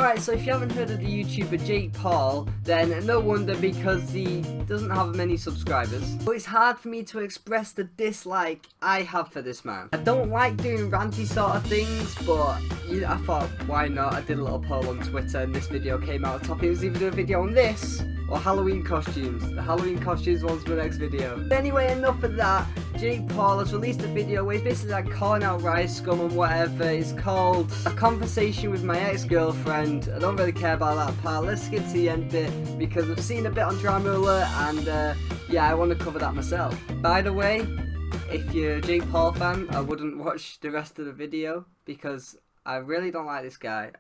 Alright, so if you haven't heard of the YouTuber Jake Paul, then no wonder, because he doesn't have many subscribers. But it's hard for me to express the dislike I have for this man. I don't like doing ranty sort of things, but I thought, why not? I did a little poll on Twitter and this video came out top. It was either do a video on this or Halloween costumes. The Halloween costumes one's my next video. But anyway, enough of that. Jake Paul has released a video where he's basically like calling out Ricegum and whatever. It's called A Conversation with My Ex-Girlfriend. I don't really care about that part. Let's skip to the end bit because I've seen a bit on Drama Alert and yeah, I want to cover that myself. By the way, if you're a Jake Paul fan, I wouldn't watch the rest of the video because I really don't like this guy.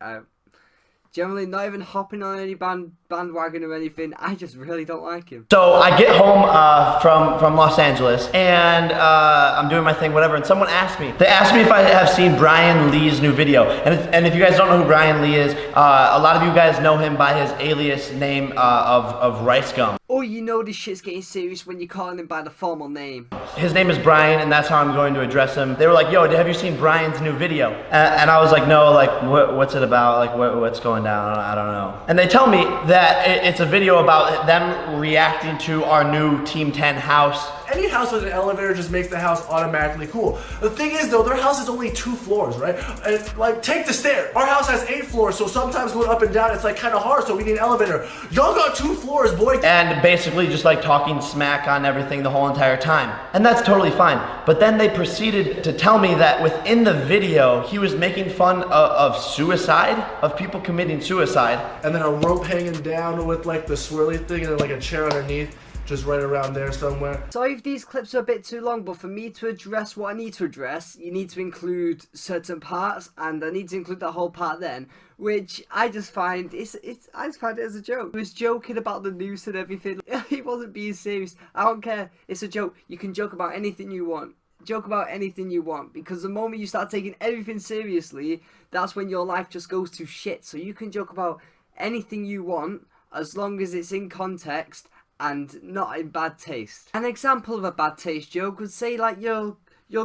Generally not even hopping on any bandwagon or anything. I just really don't like him. So I get home from Los Angeles and I'm doing my thing, whatever, and someone asked me. They asked me if I have seen Brian Lee's new video. And if you guys don't know who Brian Lee is, a lot of you guys know him by his alias name of Ricegum. Oh, you know this shit's getting serious when you're calling him by the formal name. His name is Brian, and that's how I'm going to address him. They were like, yo, have you seen Brian's new video? And I was like, no, like, what's it about? Like, what's going down? I don't know. And they tell me that it's a video about them reacting to our new Team 10 house. Any house with an elevator just makes the house automatically cool. The thing is though, their house is only 2 floors, right? And like, take the stair. Our house has 8 floors, so sometimes going up and down, it's like kind of hard, so we need an elevator. Y'all got 2 floors, boy. And basically just like talking smack on everything the whole entire time. And that's totally fine. But then they proceeded to tell me that within the video, he was making fun of suicide, of people committing suicide. And then a rope hanging down with like the swirly thing and then like a chair underneath. Just right around there somewhere. Sorry if these clips are a bit too long, but for me to address what I need to address, you need to include certain parts, and I need to include that whole part then, which I just find I just find it as a joke. He was joking about the noose and everything. He wasn't being serious. I don't care. It's a joke. You can joke about anything you want. Joke about anything you want, because the moment you start taking everything seriously, that's when your life just goes to shit. So you can joke about anything you want as long as it's in context and not in bad taste. An example of a bad taste joke would say like your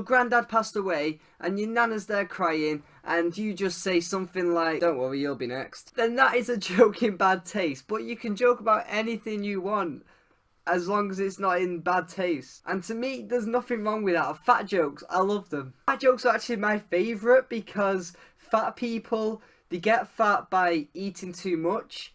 granddad passed away and your nana's there crying and you just say something like, don't worry, you'll be next. Then that is a joke in bad taste. But you can joke about anything you want as long as it's not in bad taste. And to me, there's nothing wrong with that. Fat jokes, I love them. Fat jokes are actually my favourite because fat people, they get fat by eating too much.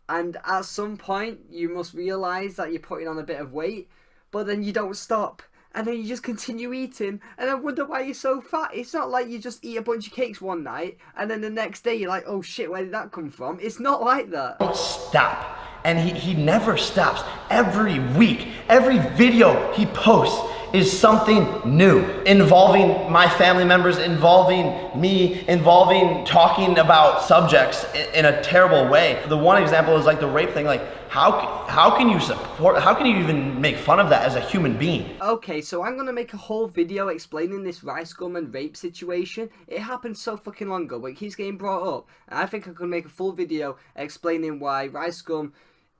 And at some point, you must realise that you're putting on a bit of weight, but then you don't stop. And then you just continue eating, and I wonder why you're so fat. It's not like you just eat a bunch of cakes one night, and then the next day you're like, oh shit, where did that come from? It's not like that. Don't stop. And he never stops. Every week, every video he posts is something new, involving my family members, involving me, involving talking about subjects in a terrible way. The one example is like the rape thing. Like, how can you support, how can you even make fun of that as a human being? Okay, so I'm gonna make a whole video explaining this Ricegum and rape situation. It happened so fucking long ago, but it keeps getting brought up. And I think I could make a full video explaining why Ricegum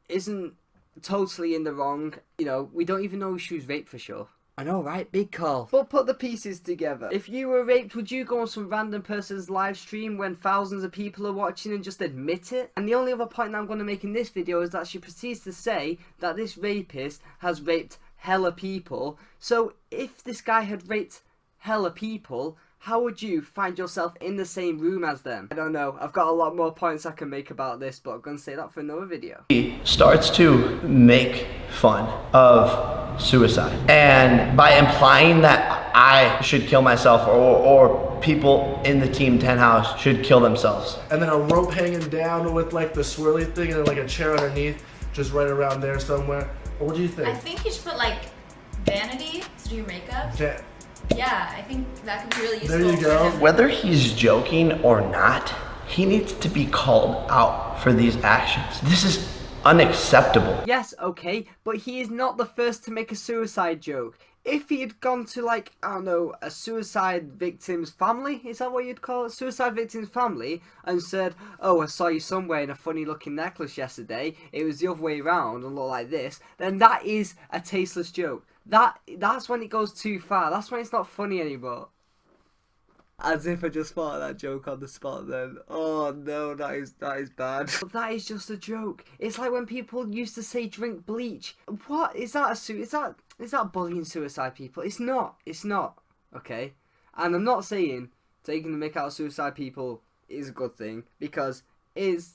isn't totally in the wrong. You know, we don't even know if she was raped for sure. I know, right? Big call. But put the pieces together. If you were raped, would you go on some random person's live stream when thousands of people are watching and just admit it? And the only other point that I'm going to make in this video is that she proceeds to say that this rapist has raped hella people. So if this guy had raped hella people, how would you find yourself in the same room as them? I don't know. I've got a lot more points I can make about this, but I'm going to say that for another video. He starts to make fun of suicide, and by implying that I should kill myself or people in the Team 10 house should kill themselves. And then a rope hanging down with like the swirly thing and then like a chair underneath, just right around there somewhere. What do you think? I think you should put like vanity to do your makeup. Yeah, I think that could be really useful. There you go. Whether he's joking or not, he needs to be called out for these actions. This is unacceptable. Yes, okay, but he is not the first to make a suicide joke. If he had gone to, like, I don't know, a suicide victim's family, is that what you'd call it? Suicide victim's family, and said, oh, I saw you somewhere in a funny looking necklace yesterday, it was the other way around and looked like this, then that is a tasteless joke. That's when it goes too far. That's when it's not funny anymore. As if I just thought of that joke on the spot then. Oh no, that is bad. But that is just a joke. It's like when people used to say drink bleach. What? Is that is that bullying suicide people? It's not. It's not. Okay? And I'm not saying taking the mick out of suicide people is a good thing, because it is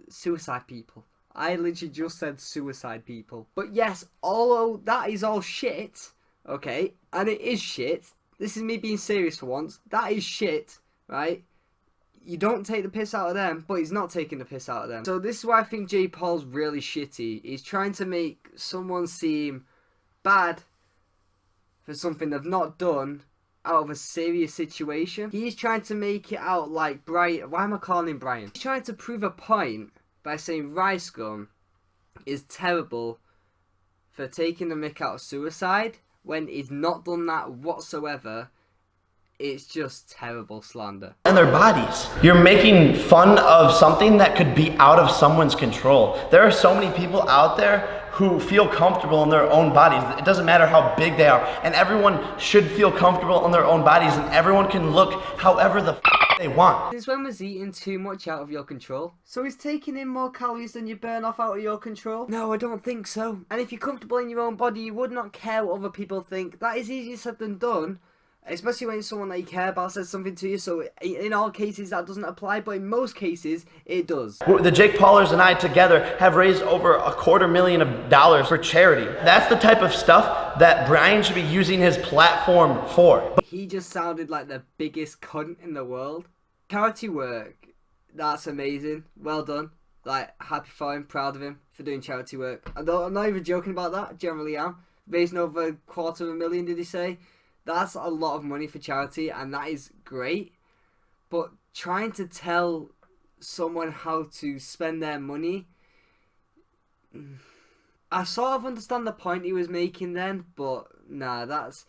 suicide people. I literally just said suicide people. But yes, although that is all shit, okay, and it is shit, this is me being serious for once, that is shit, right? You don't take the piss out of them, but he's not taking the piss out of them. So this is why I think Jake Paul's really shitty. He's trying to make someone seem bad for something they've not done out of a serious situation. He's trying to make it out like Brian. Why am I calling him Brian? He's trying to prove a point by saying Ricegum is terrible for taking the mick out of suicide when he's not done that whatsoever. It's just terrible slander. And their bodies. You're making fun of something that could be out of someone's control. There are so many people out there who feel comfortable in their own bodies. It doesn't matter how big they are. And everyone should feel comfortable in their own bodies, and everyone can look however the they want. Since when was eating too much out of your control? So is taking in more calories than you burn off out of your control? No, I don't think so. And if you're comfortable in your own body, you would not care what other people think. That is easier said than done. Especially when someone that you care about says something to you. So in all cases that doesn't apply, but in most cases it does. The Jake Paulers and I together have raised over $250,000 for charity. That's the type of stuff that Brian should be using his platform for. He just sounded like the biggest cunt in the world. Charity work, that's amazing. Well done. Like, happy for him, proud of him for doing charity work. I'm not even joking about that, I generally am. Raising over $250,000, did he say? That's a lot of money for charity, and that is great. But trying to tell someone how to spend their money, I sort of understand the point he was making then, but nah, that's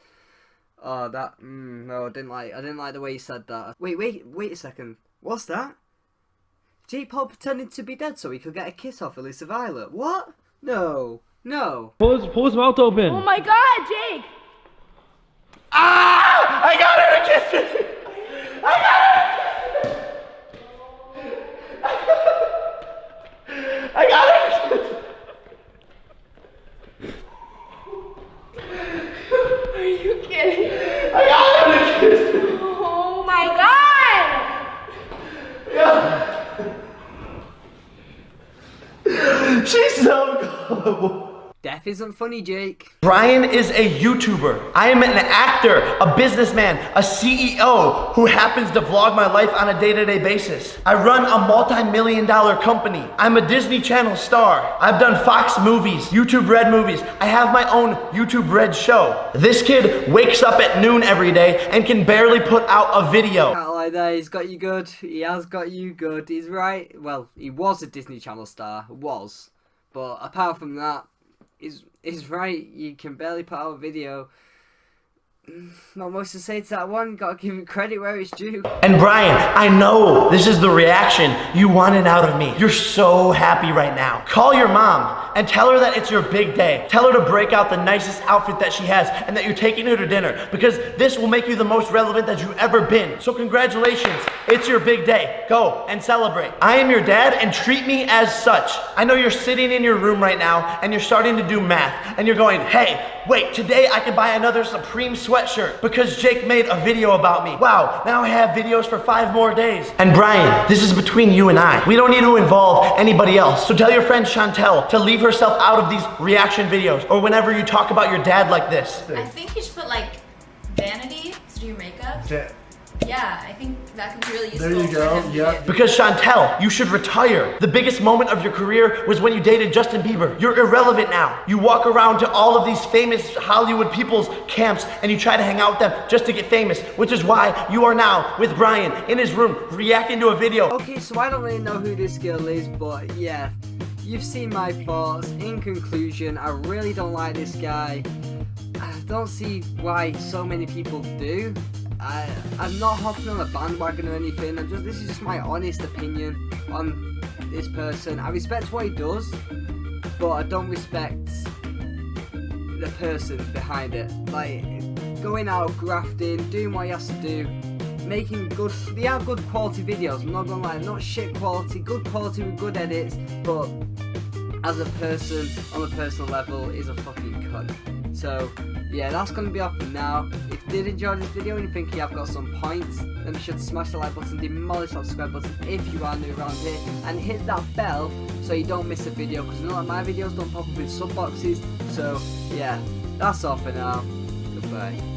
no, I didn't like the way he said that. Wait a second. What's that? Jake Paul pretending to be dead so he could get a kiss off Alyssa Violet. What? No. Pull his mouth open. Oh my God, Jake! Ah! I got her to kiss me! I got her! I got her to kiss me! Are you kidding? I got her to kiss me! Oh my God! Yeah. She's so gullible. Death isn't funny, Jake. Brian is a YouTuber. I am an actor, a businessman, a CEO who happens to vlog my life on a day-to-day basis. I run a multi-million-dollar company. I'm a Disney Channel star. I've done Fox movies, YouTube Red movies. I have my own YouTube Red show. This kid wakes up at noon every day and can barely put out a video. Can't lie there, he's got you good. He has got you good. He's right. Well, he was a Disney Channel star. Was. But apart from that, is right. You can barely put out a video. Not much to say to that one. Gotta give him credit where it's due. And Brian, I know this is the reaction you wanted out of me. You're so happy right now. Call your mom and tell her that it's your big day. Tell her to break out the nicest outfit that she has and that you're taking her to dinner, because this will make you the most relevant that you've ever been. So congratulations, it's your big day. Go and celebrate. I am your dad and treat me as such. I know you're sitting in your room right now and you're starting to do math and you're going, hey, wait, today I can buy another Supreme sweatshirt because Jake made a video about me. Wow, now I have videos for 5 more days. And Brian, this is between you and I. We don't need to involve anybody else. So tell your friend Chantel to leave herself out of these reaction videos or whenever you talk about your dad like this. I think you should put like vanity to do your makeup. Yeah, I think that could be really useful. There you go, for him. yep. Because Chantel, you should retire. The biggest moment of your career was when you dated Justin Bieber. You're irrelevant now. You walk around to all of these famous Hollywood people's camps and you try to hang out with them just to get famous, which is why you are now with Brian in his room reacting to a video. Okay, so I don't really know who this girl is, but yeah, you've seen my thoughts. In conclusion, I really don't like this guy. I don't see why so many people do. I'm not hopping on a bandwagon or anything. This is just my honest opinion on this person. I respect what he does, but I don't respect the person behind it. Like, going out, grafting, doing what he has to do, making good, they are good quality videos, I'm not gonna lie, not shit quality, good quality with good edits, but as a person, on a personal level, is a fucking cunt. So, yeah, that's going to be off for now. If you did enjoy this video and you think I've got some points, then be sure to smash the like button, demolish that subscribe button if you are new around here, and hit that bell so you don't miss a video, because you know like my videos don't pop up in sub boxes. So, yeah, that's all for now. Goodbye.